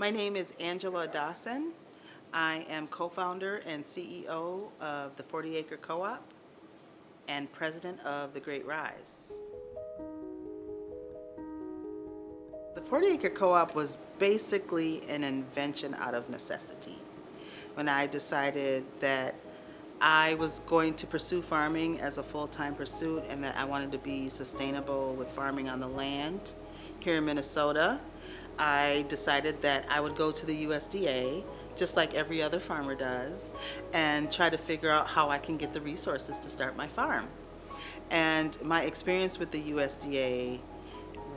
My name is Angela Dawson. I am co-founder and CEO of the 40 Acre Co-op and president of the Great Rise. The 40 Acre Co-op was basically an invention out of necessity. When I decided that I was going to pursue farming as a full-time pursuit and that I wanted to be sustainable with farming on the land here in Minnesota, I decided that I would go to the USDA, just like every other farmer does, and try to figure out how I can get the resources to start my farm. And my experience with the USDA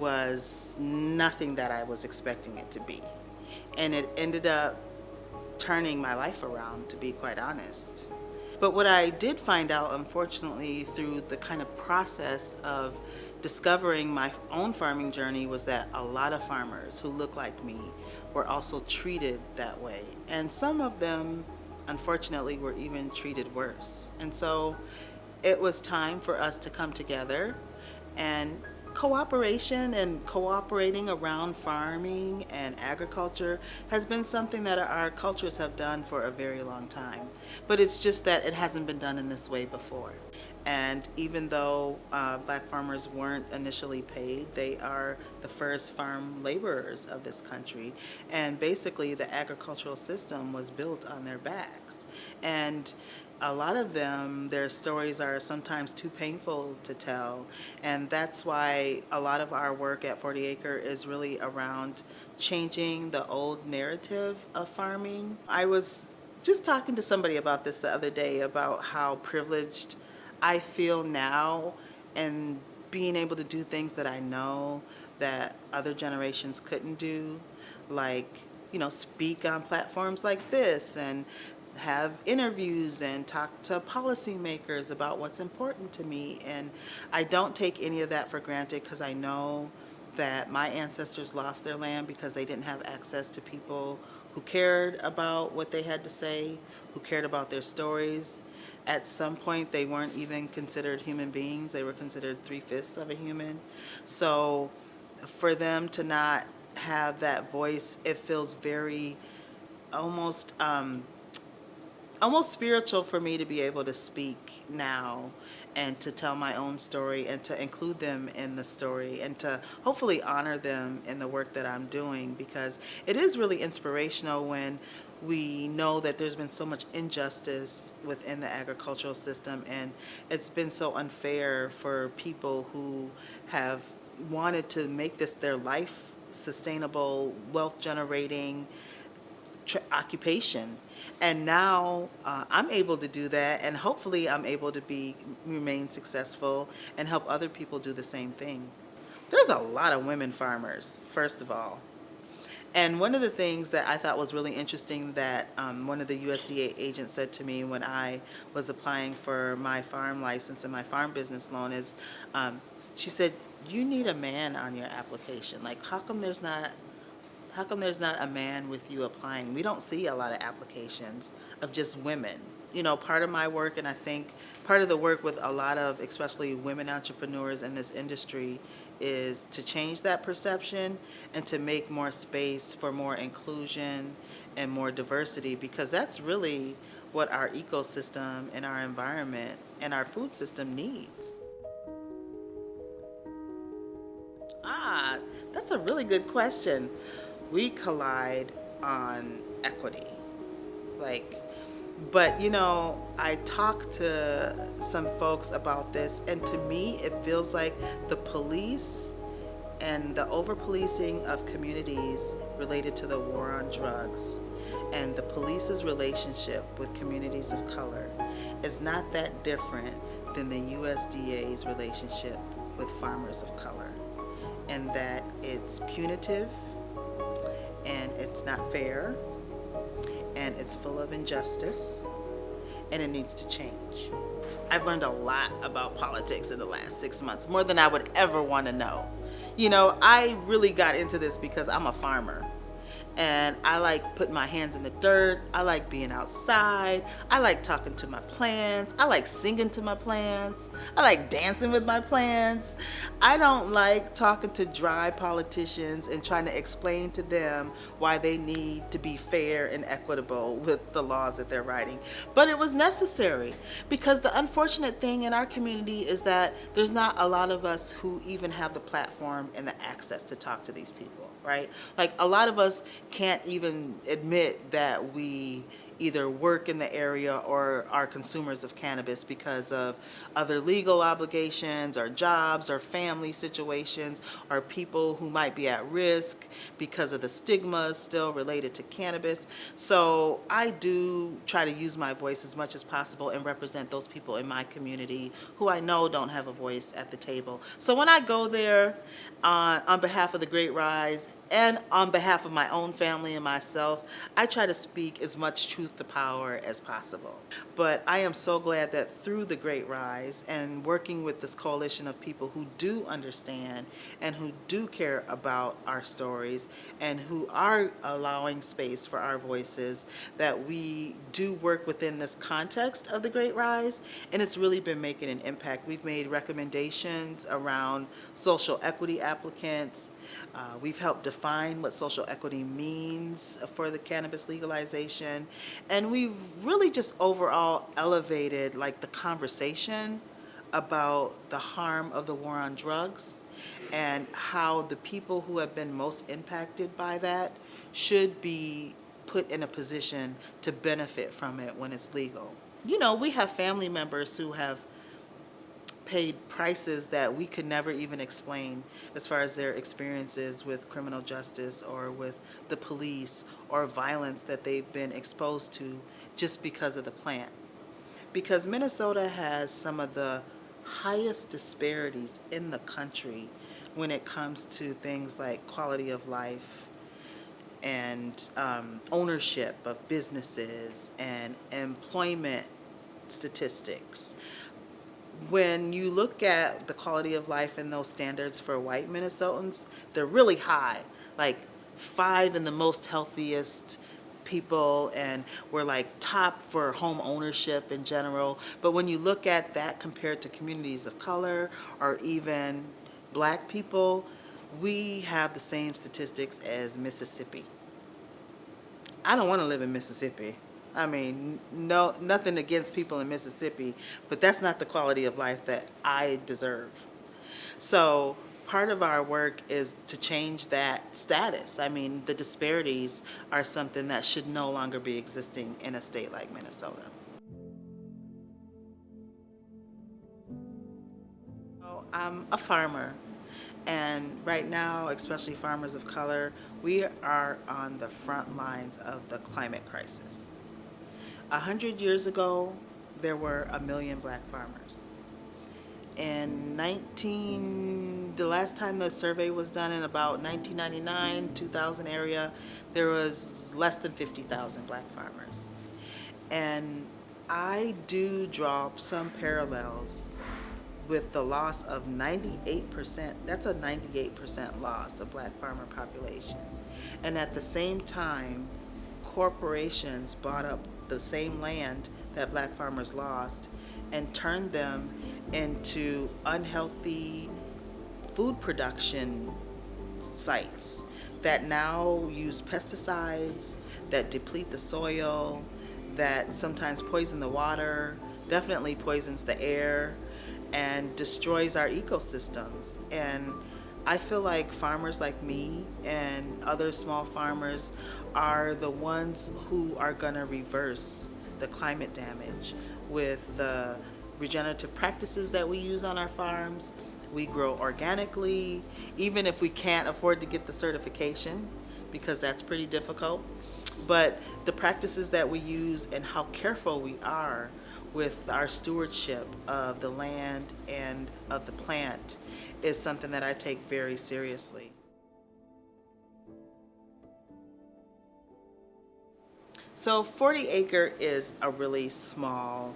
was nothing that I was expecting it to be. And it ended up turning my life around, to be quite honest. But what I did find out, unfortunately, through the kind of process of discovering my own farming journey was that a lot of farmers who look like me were also treated that way. And some of them, unfortunately, were even treated worse. And so it was time for us to come together, and cooperation and cooperating around farming and agriculture has been something that our cultures have done for a very long time. But it's just that it hasn't been done in this way before. And even though black farmers weren't initially paid, they are the first farm laborers of this country. And basically the agricultural system was built on their backs. And a lot of them, their stories are sometimes too painful to tell, and that's why a lot of our work at 40 Acre is really around changing the old narrative of farming. I was just talking to somebody about this the other day, about how privileged I feel now and being able to do things that I know that other generations couldn't do, like, speak on platforms like this and have interviews and talk to policymakers about what's important to me. And I don't take any of that for granted, because I know that my ancestors lost their land because they didn't have access to people who cared about what they had to say, who cared about their stories. At some point, they weren't even considered human beings. They were considered 3/5 of a human. So for them to not have that voice, it feels very almost spiritual for me to be able to speak now and to tell my own story and to include them in the story and to hopefully honor them in the work that I'm doing, because it is really inspirational when we know that there's been so much injustice within the agricultural system, and it's been so unfair for people who have wanted to make this their life sustainable, wealth generating occupation. And now I'm able to do that, and hopefully I'm able to remain successful and help other people do the same thing. There's a lot of women farmers, first of all. And one of the things that I thought was really interesting that one of the USDA agents said to me when I was applying for my farm license and my farm business loan is, she said, "You need a man on your application. Like, how come there's not a man with you applying? We don't see a lot of applications of just women." Part of my work, and I think part of the work with a lot of especially women entrepreneurs in this industry, is to change that perception and to make more space for more inclusion and more diversity, because that's really what our ecosystem and our environment and our food system needs. That's a really good question. We collide on equity. But I talked to some folks about this, and to me it feels like the police and the over-policing of communities related to the war on drugs and the police's relationship with communities of color is not that different than the USDA's relationship with farmers of color, and that it's punitive and it's not fair and it's full of injustice, and it needs to change. I've learned a lot about politics in the last 6 months, more than I would ever want to know. I really got into this because I'm a farmer, And I like putting my hands in the dirt. I like being outside. I like talking to my plants. I like singing to my plants. I like dancing with my plants. I don't like talking to dry politicians and trying to explain to them why they need to be fair and equitable with the laws that they're writing. But it was necessary, because the unfortunate thing in our community is that there's not a lot of us who even have the platform and the access to talk to these people, right? Like, a lot of us can't even admit that we either work in the area or are consumers of cannabis because of other legal obligations or jobs or family situations, or people who might be at risk because of the stigma still related to cannabis. So I do try to use my voice as much as possible and represent those people in my community who I know don't have a voice at the table. So when I go there on behalf of the Great Rise and on behalf of my own family and myself, I try to speak as much truth to power as possible. But I am so glad that through the Great Rise and working with this coalition of people who do understand and who do care about our stories and who are allowing space for our voices, that we do work within this context of the Great Rise, and it's really been making an impact. We've made recommendations around social equity applicants. We've helped define what social equity means for the cannabis legalization, and we've really just overall elevated like the conversation about the harm of the war on drugs and how the people who have been most impacted by that should be put in a position to benefit from it when it's legal. You know, we have family members who have paid prices that we could never even explain as far as their experiences with criminal justice or with the police or violence that they've been exposed to just because of the plant. Because Minnesota has some of the highest disparities in the country when it comes to things like quality of life and ownership of businesses and employment statistics. When you look at the quality of life and those standards for white Minnesotans, they're really high, like 5 in the most healthiest people, and we're like top for home ownership in general. But when you look at that compared to communities of color or even black people, we have the same statistics as Mississippi. I don't want to live in Mississippi. I mean, no, nothing against people in Mississippi, but that's not the quality of life that I deserve. So part of our work is to change that status. I mean, the disparities are something that should no longer be existing in a state like Minnesota. So I'm a farmer, and right now, especially farmers of color, we are on the front lines of the climate crisis. 100 years ago, there were 1 million black farmers. The last time the survey was done in about 1999, 2000 area, there was less than 50,000 black farmers. And I do draw some parallels with the loss of 98%. That's a 98% loss of black farmer population. And at the same time, corporations bought up the same land that black farmers lost and turned them into unhealthy food production sites that now use pesticides, that deplete the soil, that sometimes poison the water, definitely poisons the air, and destroys our ecosystems. And I feel like farmers like me and other small farmers are the ones who are going to reverse the climate damage with the regenerative practices that we use on our farms. We grow organically, even if we can't afford to get the certification, because that's pretty difficult. But the practices that we use and how careful we are with our stewardship of the land and of the plant is something that I take very seriously. So 40 Acre is a really small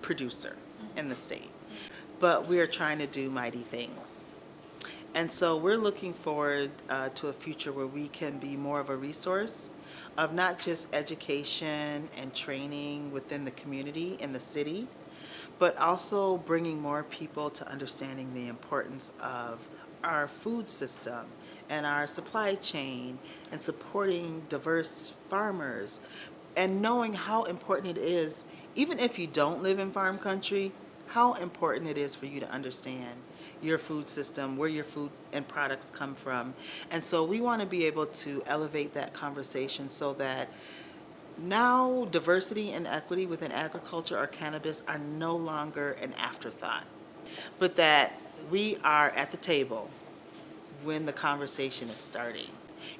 producer in the state, but we are trying to do mighty things. And so we're looking forward to a future where we can be more of a resource of not just education and training within the community in the city, but also bringing more people to understanding the importance of our food system and our supply chain and supporting diverse farmers and knowing how important it is, even if you don't live in farm country, how important it is for you to understand your food system, where your food and products come from. And so we want to be able to elevate that conversation so that now diversity and equity within agriculture or cannabis are no longer an afterthought, but that we are at the table when the conversation is starting.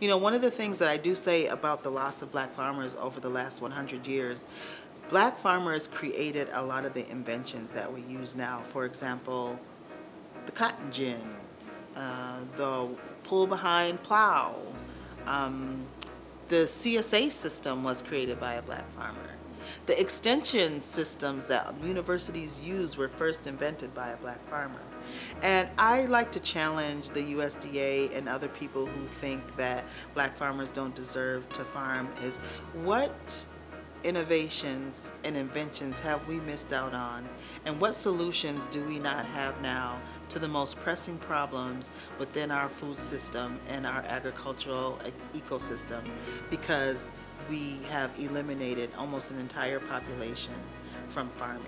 You know, one of the things that I do say about the loss of black farmers over the last 100 years, black farmers created a lot of the inventions that we use now. For example, the cotton gin, the pull behind plow, um, the CSA system was created by a black farmer. The extension systems that universities use were first invented by a black farmer. And I like to challenge the USDA and other people who think that black farmers don't deserve to farm is what innovations and inventions have we missed out on? And what solutions do we not have now to the most pressing problems within our food system and our agricultural ecosystem? Because we have eliminated almost an entire population from farming.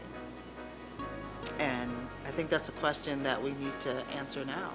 And I think that's a question that we need to answer now.